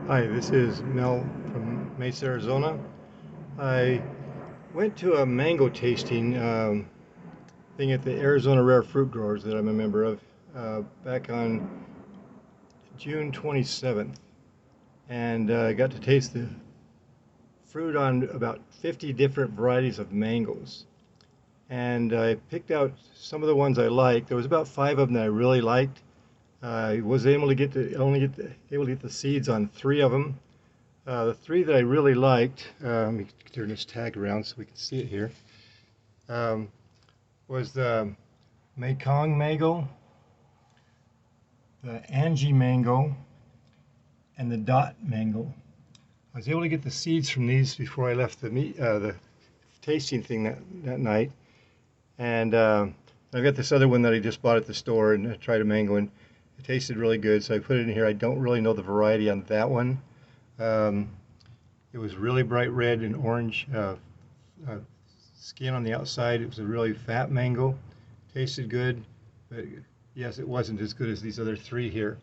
Hi, this is Mel from Mesa, Arizona. I went to a mango tasting thing at the Arizona Rare Fruit Growers that I'm a member of back on June 27th, and I got to taste the fruit on about 50 different varieties of mangoes. And I picked out some of the ones I liked. There was about five of them that I really liked. I was able to able to get the seeds on three of them. The three that I really liked, let me turn this tag around so we can see it here, um, was the Mekong mango, the Angie mango, and the Dot mango. I was able to get the seeds from these before I left the tasting thing that night, and I've got this other one that I just bought at the store and I tried a mango and it tasted really good, so I put it in here. I don't really know the variety on that one. Um, it was really bright red and orange uh, skin on the outside. It was a really fat mango. Tasted good, but yes, it wasn't as good as these other three here.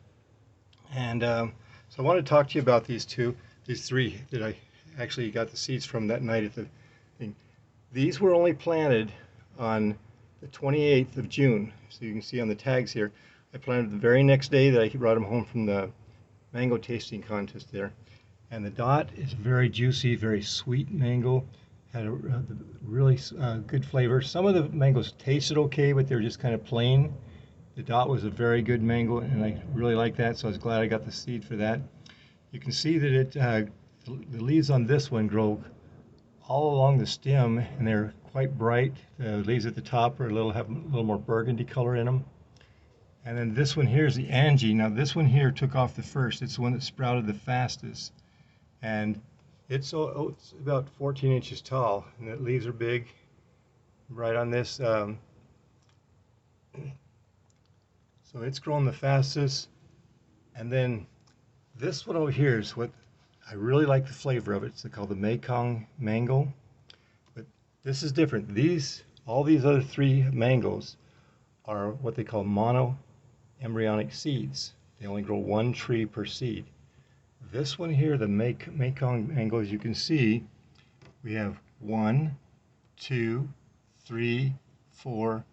And so I want to talk to you about these three that I actually got the seeds from that night at the thing. These were only planted on the 28th of June. So you can see on the tags here, I planted the very next day that I brought them home from the mango tasting contest there. And the Dot is very juicy, very sweet mango. Had a really good flavor. Some of the mangoes tasted okay, but they were just kind of plain. The Dot was a very good mango, and I really like that, so I was glad I got the seed for that. You can see that the leaves on this one grow all along the stem, and they're quite bright. The leaves at the top have a little more burgundy color in them. And then this one here is the Angie. Now this one here took off the first. It's the one that sprouted the fastest. And it's about 14 inches tall, and the leaves are big. Right on this, so it's grown the fastest. And then this one over here is what I really like the flavor of it. It's called the Mekong mango, but this is different. All these other three mangoes are what they call mono embryonic seeds. They only grow one tree per seed. This one here, the Mekong mango, as you can see, we have one, two, three, four,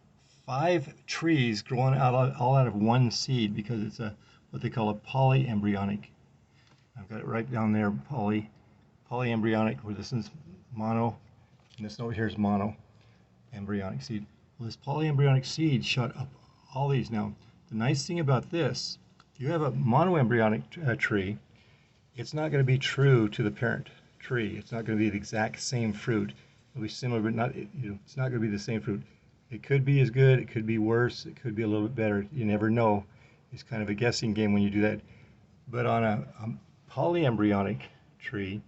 five trees growing all out of one seed because it's what they call a polyembryonic. I've got it right down there, polyembryonic, where this is mono, and this over here is mono embryonic seed. Well, this polyembryonic seed shot up all these. Now, the nice thing about this, if you have a monoembryonic tree, it's not going to be true to the parent tree. It's not going to be the exact same fruit. It'll be similar, but it's not going to be the same fruit. It could be as good, it could be worse, it could be a little bit better. You never know. It's kind of a guessing game when you do that. But on a polyembryonic tree,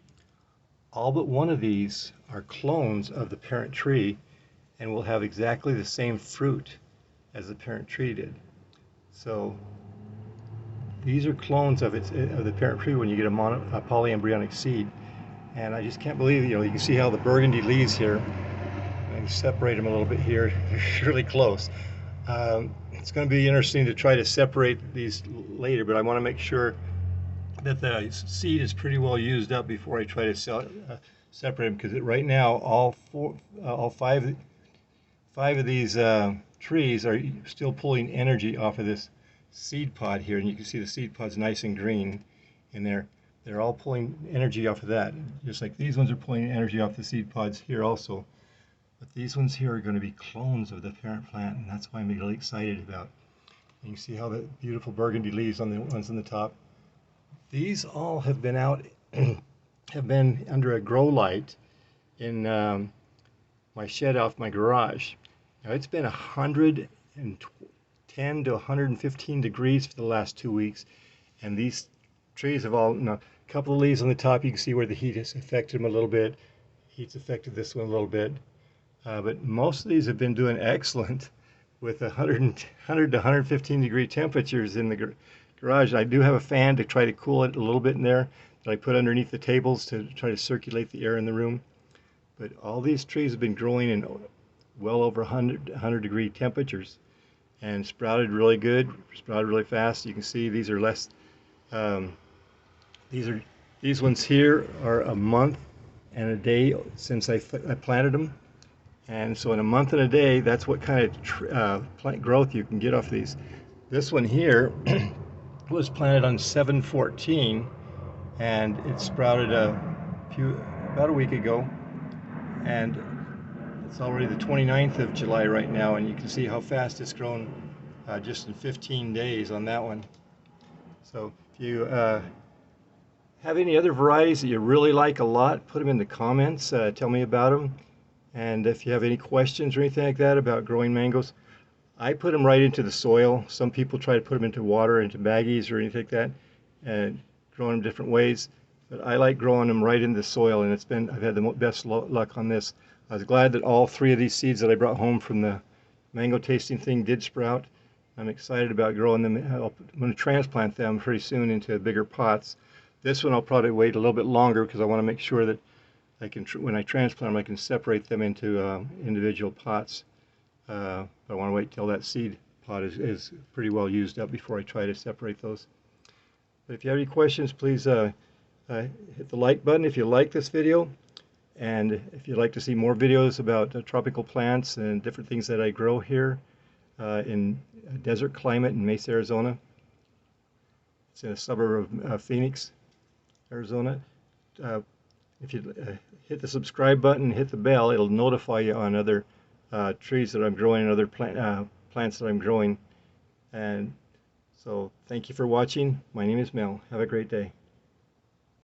all but one of these are clones of the parent tree and will have exactly the same fruit as the parent tree did. So these are clones of the parent tree when you get a polyembryonic seed. And I just can't believe, you can see how the burgundy leaves here. I can separate them a little bit here. They're really close. It's going to be interesting to try to separate these later, but I want to make sure that the seed is pretty well used up before I try to separate them, because right now all five of these trees are still pulling energy off of this seed pod here, and you can see the seed pod's nice and green in there. They're all pulling energy off of that, just like these ones are pulling energy off the seed pods here also. But these ones here are going to be clones of the parent plant, and that's why I'm really excited about. And you can see how the beautiful burgundy leaves on the ones on the top. These all have been out, have been under a grow light in my shed off my garage. Now it's been 110 to 115 degrees for the last 2 weeks, and these trees have a couple of leaves on the top. You can see where the heat has affected them a little bit. Heat's affected this one a little bit. But most of these have been doing excellent with 100 to 115 degree temperatures in the garage. I do have a fan to try to cool it a little bit in there that I put underneath the tables to try to circulate the air in the room. But all these trees have been growing in well over 100 degree temperatures and sprouted really good, sprouted really fast. You can see these are These ones here are a month and a day since I planted them. And so in a month and a day, that's what kind of plant growth you can get off these. This one here was planted on 7/14, and it sprouted about a week ago. And it's already the 29th of July right now, and you can see how fast it's grown just in 15 days on that one. So if you have any other varieties that you really like a lot, put them in the comments. Tell me about them. And if you have any questions or anything like that about growing mangoes, I put them right into the soil. Some people try to put them into water, into baggies or anything like that, and growing them different ways. But I like growing them right in the soil, and I've had the best luck on this. I was glad that all 3 of these seeds that I brought home from the mango tasting thing did sprout. I'm excited about growing them. I'm going to transplant them pretty soon into bigger pots. This one I'll probably wait a little bit longer because I want to make sure that I can, when I transplant them, I can separate them into individual pots. But I want to wait till that seed pot is pretty well used up before I try to separate those. But if you have any questions, please hit the like button if you like this video. And if you'd like to see more videos about tropical plants and different things that I grow here in a desert climate in Mesa, Arizona. It's in a suburb of Phoenix, Arizona. If you hit the subscribe button, hit the bell, it'll notify you on other trees that I'm growing and other plants that I'm growing. And so thank you for watching. My name is Mel. Have a great day.